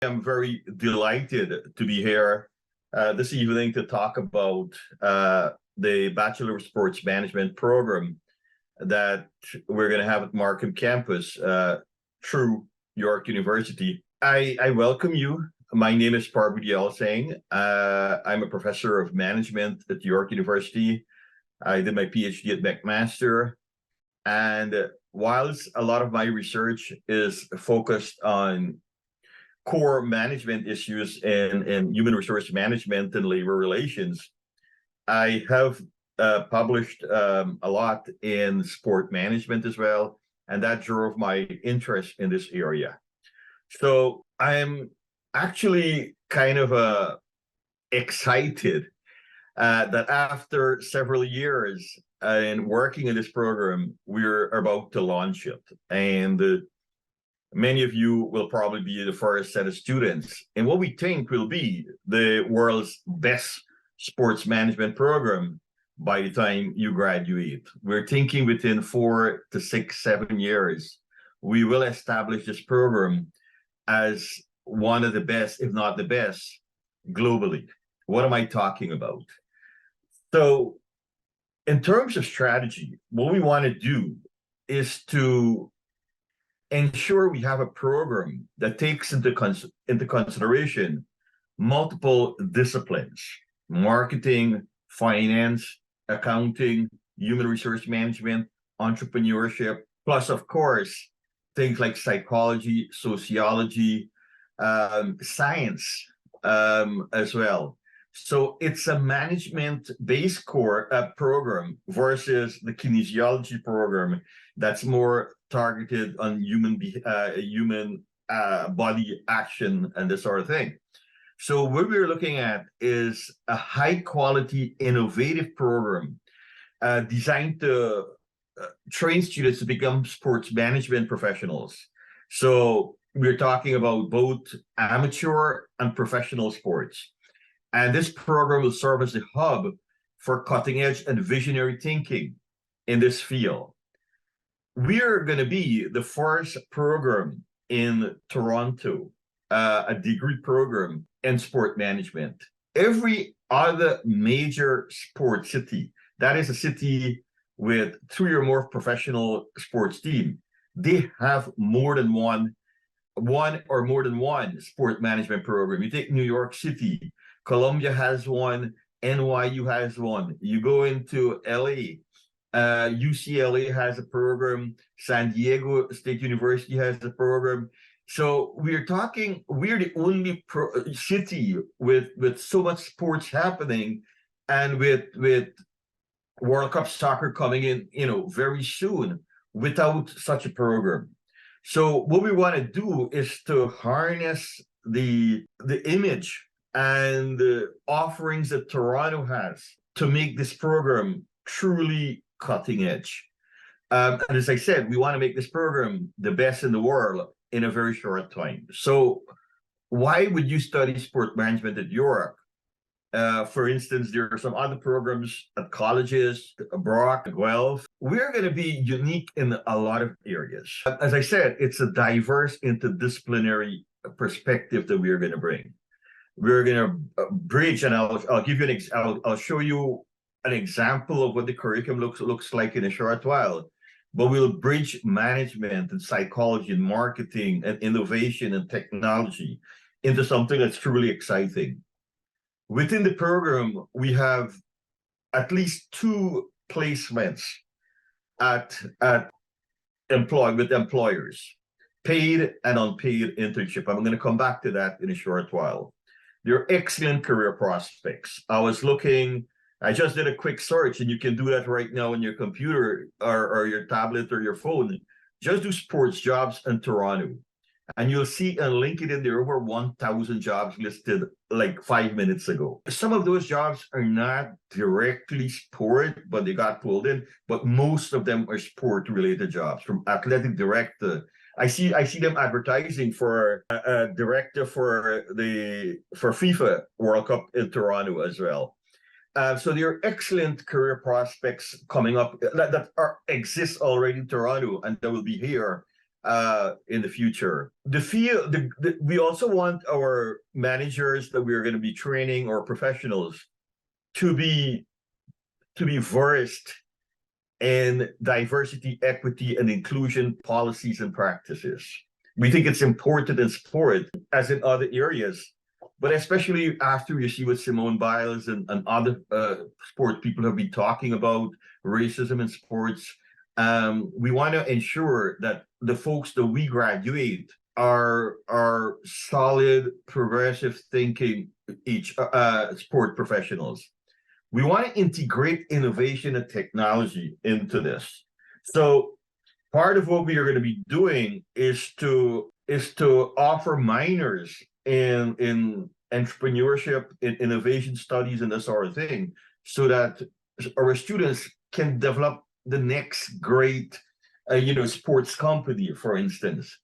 am very delighted to be here this evening to talk about the Bachelor of Sports Management program that we're going to have at Markham campus through York University. I welcome you. My name is Parvati Singh. I'm a professor of management at York University. I did my PhD at McMaster. And whilst a lot of my research is focused on core management issues in human resource management and labor relations, I have published a lot in sport management as well, and that drove my interest in this area. So I'm actually kind of excited that after several years in working in this program, we're about to launch it. And many of you will probably be the first set of students in what we think will be the world's best sports management program by the time you graduate. We're thinking within 4 to 6, 7 years, we will establish this program as one of the best, if not the best, globally. What am I talking about? So in terms of strategy, what we want to do is to ensure we have a program that takes into consideration multiple disciplines: marketing, finance, accounting, human resource management, entrepreneurship, plus, of course, things like psychology, sociology, science as well. So it's a management-based core program versus the kinesiology program that's more targeted on human body action and this sort of thing. So what we're looking at is a high-quality, innovative program designed to train students to become sports management professionals. So we're talking about both amateur and professional sports. And this program will serve as the hub for cutting-edge and visionary thinking in this field. We're going to be the first program in Toronto, a degree program in sport management. Every other major sports city, that is a city with 3 or more professional sports team, they have more than one sport management program. You take New York City, Columbia has one, NYU has one. You go into LA, UCLA has a program, San Diego State University has a program. So we're the only city with so much sports happening, and with World Cup soccer coming in, very soon, without such a program. So what we want to do is to harness the image and the offerings that Toronto has to make this program truly cutting edge. And as I said, we want to make this program the best in the world in a very short time. So why would you study sport management at York? For instance, there are some other programs at colleges, Brock, Guelph. We're going to be unique in a lot of areas. As I said, it's a diverse interdisciplinary perspective that we're going to bring. We're going to bridge, and I'll give you I'll show you an example of what the curriculum looks like in a short while. But we'll bridge management and psychology and marketing and innovation and technology into something that's truly exciting. Within the program, we have at least 2 placements with employers, paid and unpaid internship. I'm going to come back to that in a short while. They're excellent career prospects. I just did a quick search, and you can do that right now on your computer or your tablet or your phone. Just do sports jobs in Toronto, and you'll see on LinkedIn there are over 1,000 jobs listed like 5 minutes ago. Some of those jobs are not directly sport, but they got pulled in. But most of them are sport-related jobs, from athletic director. I see them advertising for a director for FIFA World Cup in Toronto as well. So there are excellent career prospects coming up that exist already in Toronto, and that will be here in the future. We also want our managers that we're going to be training, or professionals, to be versed in diversity, equity, and inclusion policies and practices. We think it's important in sport as in other areas, but especially after you see what Simone Biles and other sport people have been talking about racism in sports. We want to ensure that the folks that we graduate are solid, progressive thinking sport professionals. We want to integrate innovation and technology into this. So part of what we are going to be doing is to offer minors in entrepreneurship, in innovation studies, and this sort of thing, so that our students can develop the next great sports company, for instance.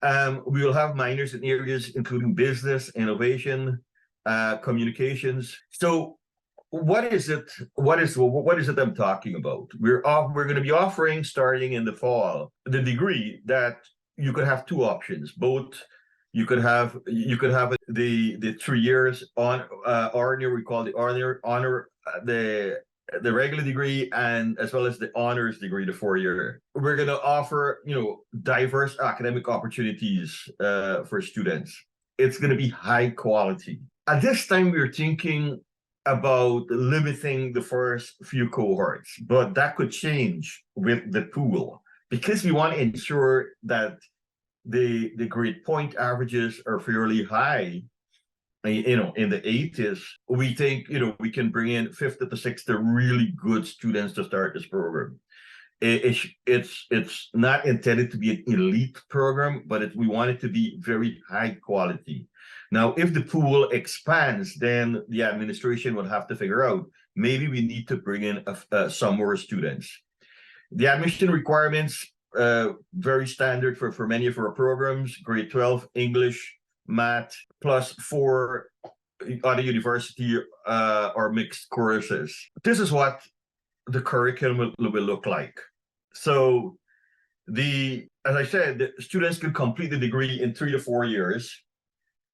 We will have minors in areas including business, innovation, communications. So what is it I'm talking about? We're going to be offering, starting in the fall, the degree that you could have two options. Both you could have the 3 years on honor, we call the honor the regular degree, and as well as the honors degree, the 4-year. We're going to offer diverse academic opportunities for students. It's going to be high quality. At this time, we're thinking about limiting the first few cohorts, but that could change with the pool, because we want to ensure that the grade point averages are fairly high. In the 80s, we think we can bring in 50 to 60 really good students to start this program. It's not intended to be an elite program, but we want it to be very high quality. Now, if the pool expands, then the administration will have to figure out, maybe we need to bring in some more students. The admission requirements, very standard for many of our programs: grade 12, English, math, plus 4 other university or mixed courses. This is what the curriculum will look like. So as I said, the students can complete the degree in 3 to 4 years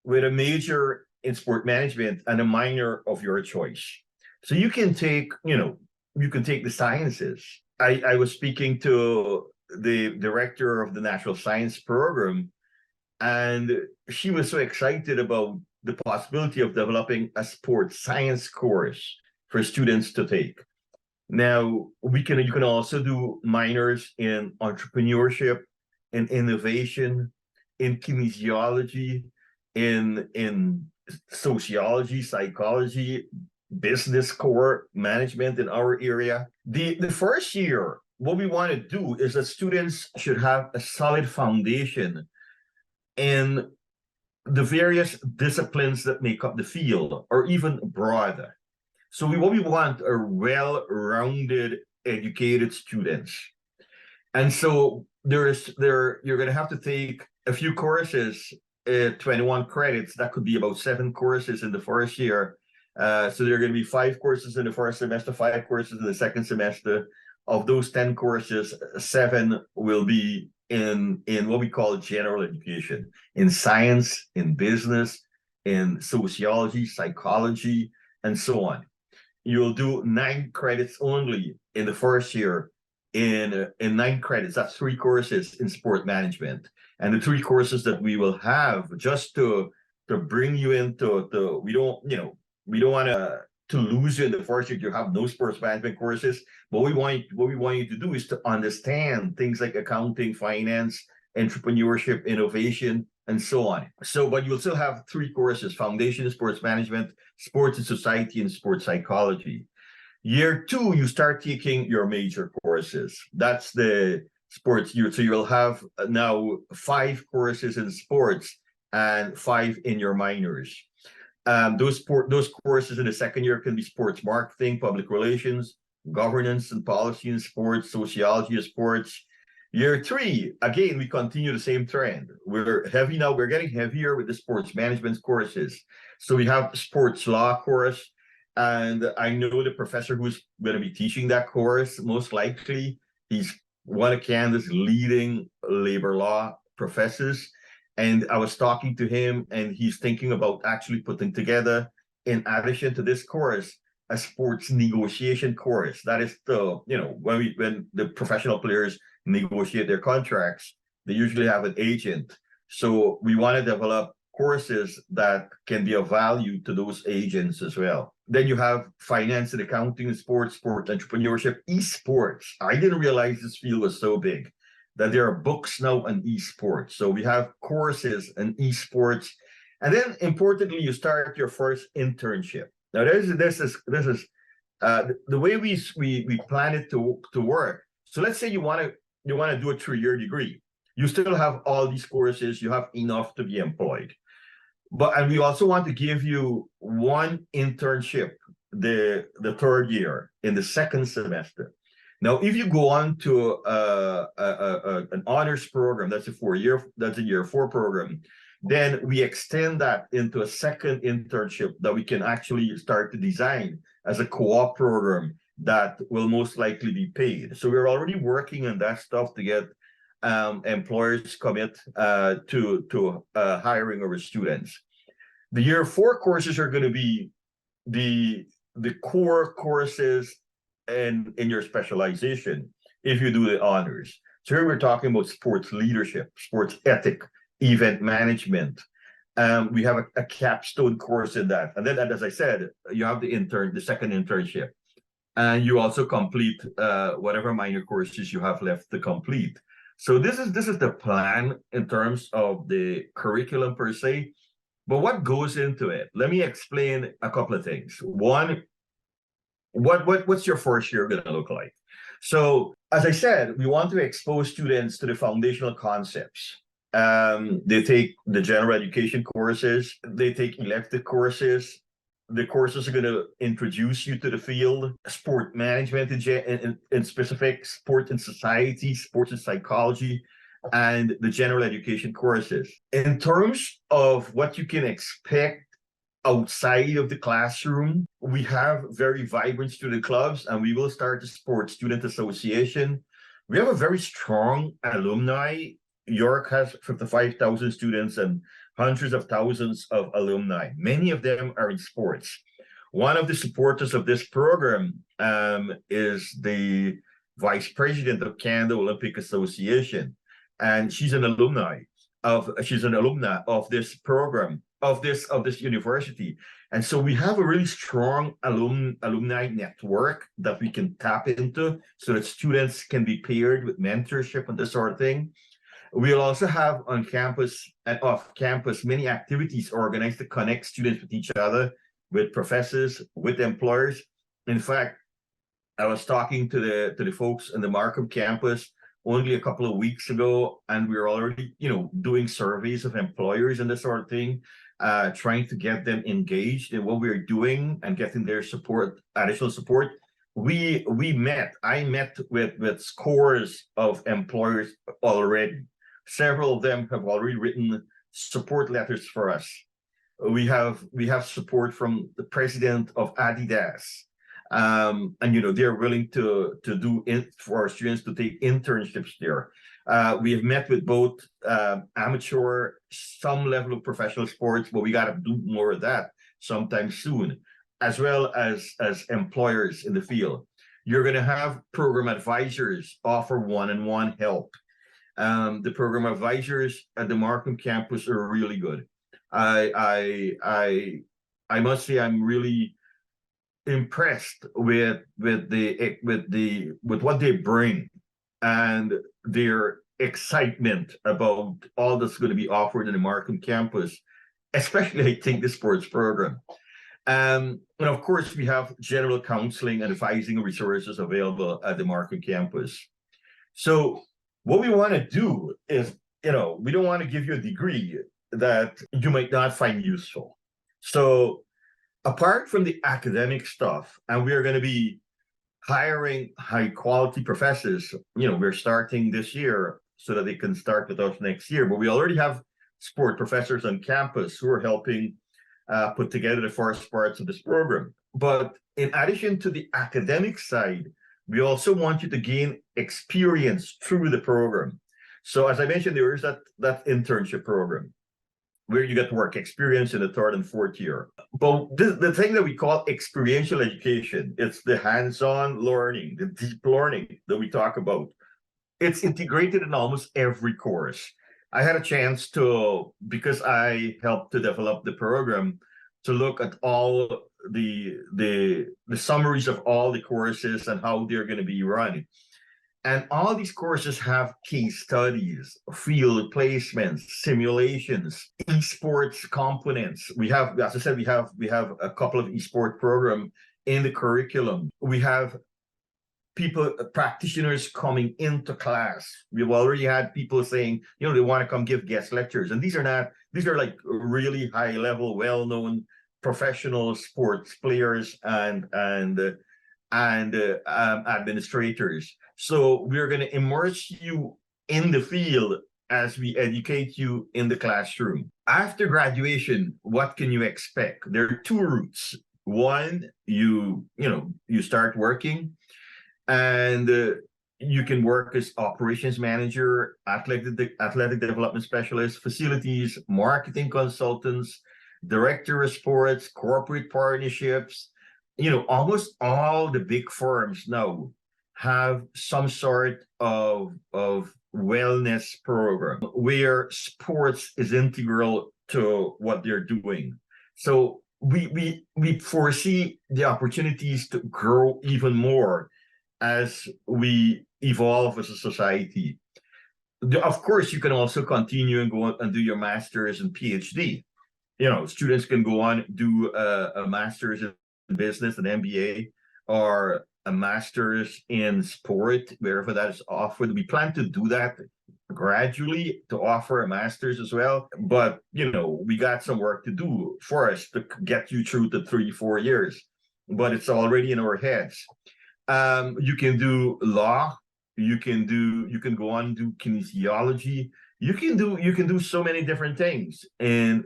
with a major in sport management and a minor of your choice. So you can take the sciences. I was speaking to the director of the National Science Program, and she was so excited about the possibility of developing a sports science course for students to take. Now, you can also do minors in entrepreneurship, in innovation, in kinesiology, in sociology, psychology, business core management in our area. The first year, what we want to do is that students should have a solid foundation in the various disciplines that make up the field, or even broader. So what we want are well-rounded, educated students. And so you're going to have to take a few courses, 21 credits. That could be about 7 courses in the first year. So there are going to be 5 courses in the first semester, 5 courses in the second semester. Of those 10 courses, 7 will be in what we call general education, in science, in business, in sociology, psychology, and so on. You'll do 9 credits only in the first year. In 9 credits, that's 3 courses in sport management. And the 3 courses that we will have, just to bring you into we don't want to lose you in the first year. You have no sports management courses. What we want you to do is to understand things like accounting, finance, entrepreneurship, innovation, and so on. But you'll still have 3 courses: foundation in sports management, sports and society, and sports psychology. Year 2, you start taking your major courses. That's the sports year. So you'll have now 5 courses in sports and 5 in your minors. Those courses in the second year can be sports marketing, public relations, governance and policy in sports, sociology of sports. Year 3, again, we continue the same trend. We're getting heavier with the sports management courses. So we have sports law course, and I know the professor who's going to be teaching that course. Most likely, he's one of Canada's leading labor law professors. And I was talking to him, and he's thinking about actually putting together, in addition to this course, a sports negotiation course. That is the, when the professional players negotiate their contracts, they usually have an agent. So we want to develop courses that can be of value to those agents as well. Then you have finance and accounting, sports entrepreneurship, esports. I didn't realize this field was so big, that there are books now on esports. So we have courses on esports. And then importantly, you start your first internship. Now this is the way we plan it to work. So let's say you want to do a 3-year degree. You still have all these courses, you have enough to be employed. And we also want to give you one internship the 3rd year in the 2nd semester. Now, if you go on to an honors program, that's a year 4 program, then we extend that into a 2nd internship that we can actually start to design as a co-op program that will most likely be paid. So we're already working on that stuff to get employers commit to hiring our students. The year 4 courses are going to be the core courses in your specialization if you do the honors. So here we're talking about sports leadership, sports ethic, event management. We have a capstone course in that. And then, as I said, you have the 2nd internship. And you also complete whatever minor courses you have left to complete. So this is the plan in terms of the curriculum per se. But what goes into it? Let me explain a couple of things. One, what's your first year going to look like? So, as I said, we want to expose students to the foundational concepts. They take the general education courses, they take elective courses. The courses are going to introduce you to the field, sport management in specific, sport and society, sports and psychology, and the general education courses. In terms of what you can expect outside of the classroom, we have very vibrant student clubs, and we will start the Sports Student Association. We have a very strong alumni. York has 55,000 students and hundreds of thousands of alumni. Many of them are in sports. One of the supporters of this program is the vice president of Canada Olympic Association, and she's an alumna of this program, of this university. And so we have a really strong alumni network that we can tap into so that students can be paired with mentorship and this sort of thing. We'll also have on campus and off campus many activities organized to connect students with each other, with professors, with employers. In fact, I was talking to the folks on the Markham campus only a couple of weeks ago, and we were already, doing surveys of employers and this sort of thing, trying to get them engaged in what we're doing and getting their support, additional support. I met with scores of employers already. Several of them have already written support letters for us. We have support from the president of Adidas. And they're willing to do it for our students to take internships there. We have met with both amateur, some level of professional sports, but we got to do more of that sometime soon, as well as employers in the field. You're going to have program advisors offer one-on-one help. The program advisors at the Markham campus are really good. I must say I'm really impressed with what they bring and their excitement about all that's going to be offered in the Markham campus, especially I think the sports program. And of course, we have general counseling and advising resources available at the Markham campus. So what we want to do is, we don't want to give you a degree that you might not find useful. So apart from the academic stuff, and we're going to be hiring high quality professors, we're starting this year so that they can start with us next year, but we already have sport professors on campus who are helping put together the first parts of this program. But in addition to the academic side, We also want you to gain experience through the program. So as I mentioned, there is that internship program where you get work experience in the third and fourth year. But the thing that we call experiential education, it's the hands-on learning, the deep learning that we talk about. It's integrated in almost every course. I had a chance to, because I helped to develop the program, to look at all the summaries of all the courses and how they're going to be run. And all these courses have case studies, field placements, simulations, esports components. We have, as I said, we have a couple of esport program in the curriculum. We have people, practitioners coming into class. We've already had people saying, they want to come give guest lectures. And these are like really high level, well-known professional sports players and administrators. So we're going to immerse you in the field as we educate you in the classroom. After graduation, what can you expect? There are two routes. One, you start working, and you can work as operations manager, athletic development specialist, facilities, marketing consultants, director of sports, corporate partnerships. Almost all the big firms now have some sort of wellness program where sports is integral to what they're doing. So we foresee the opportunities to grow even more as we evolve as a society. Of course, you can also continue and go and do your master's and PhD. Students can go on, do a master's in business, an MBA, or a master's in sport, wherever that is offered. We plan to do that gradually to offer a master's as well. But, we got some work to do for us to get you through the 3-4 years, but it's already in our heads. You can do law. You can go on and do kinesiology. You can do so many different things in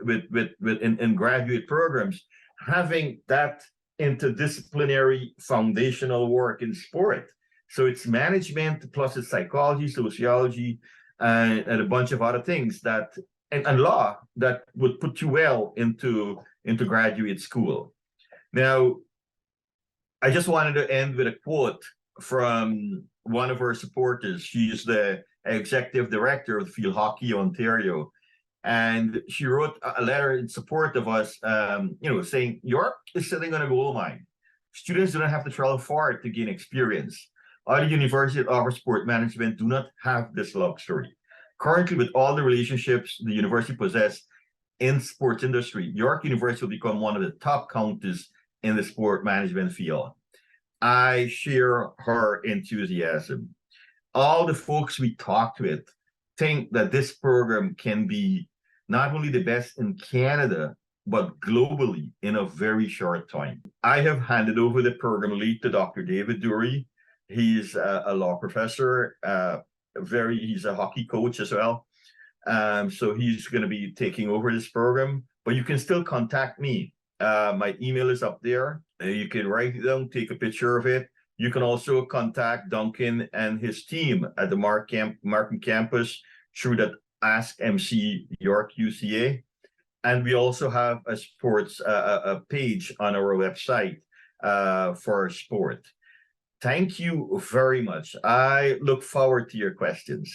graduate programs. Having that interdisciplinary foundational work in sport. So it's management plus it's psychology, sociology, and a bunch of other things and law that would put you well into graduate school. Now, I just wanted to end with a quote from one of our supporters. She is the executive director of Field Hockey Ontario. And she wrote a letter in support of us, saying, York is sitting on a gold mine. Students do not have to travel far to gain experience. Other universities that offer sport management do not have this luxury. Currently, with all the relationships the university possesses in sports industry, York University will become one of the top counties in the sport management field. I share her enthusiasm. All the folks we talked with think that this program can be not only the best in Canada, but globally in a very short time. I have handed over the program lead to Dr. David Dury. He's a law professor, he's a hockey coach as well. So he's going to be taking over this program, but you can still contact me. My email is up there. You can write it down, take a picture of it. You can also contact Duncan and his team at the Markham campus through that Ask MC York UCA. And we also have a sports a page on our website for sport. Thank you very much. I look forward to your questions.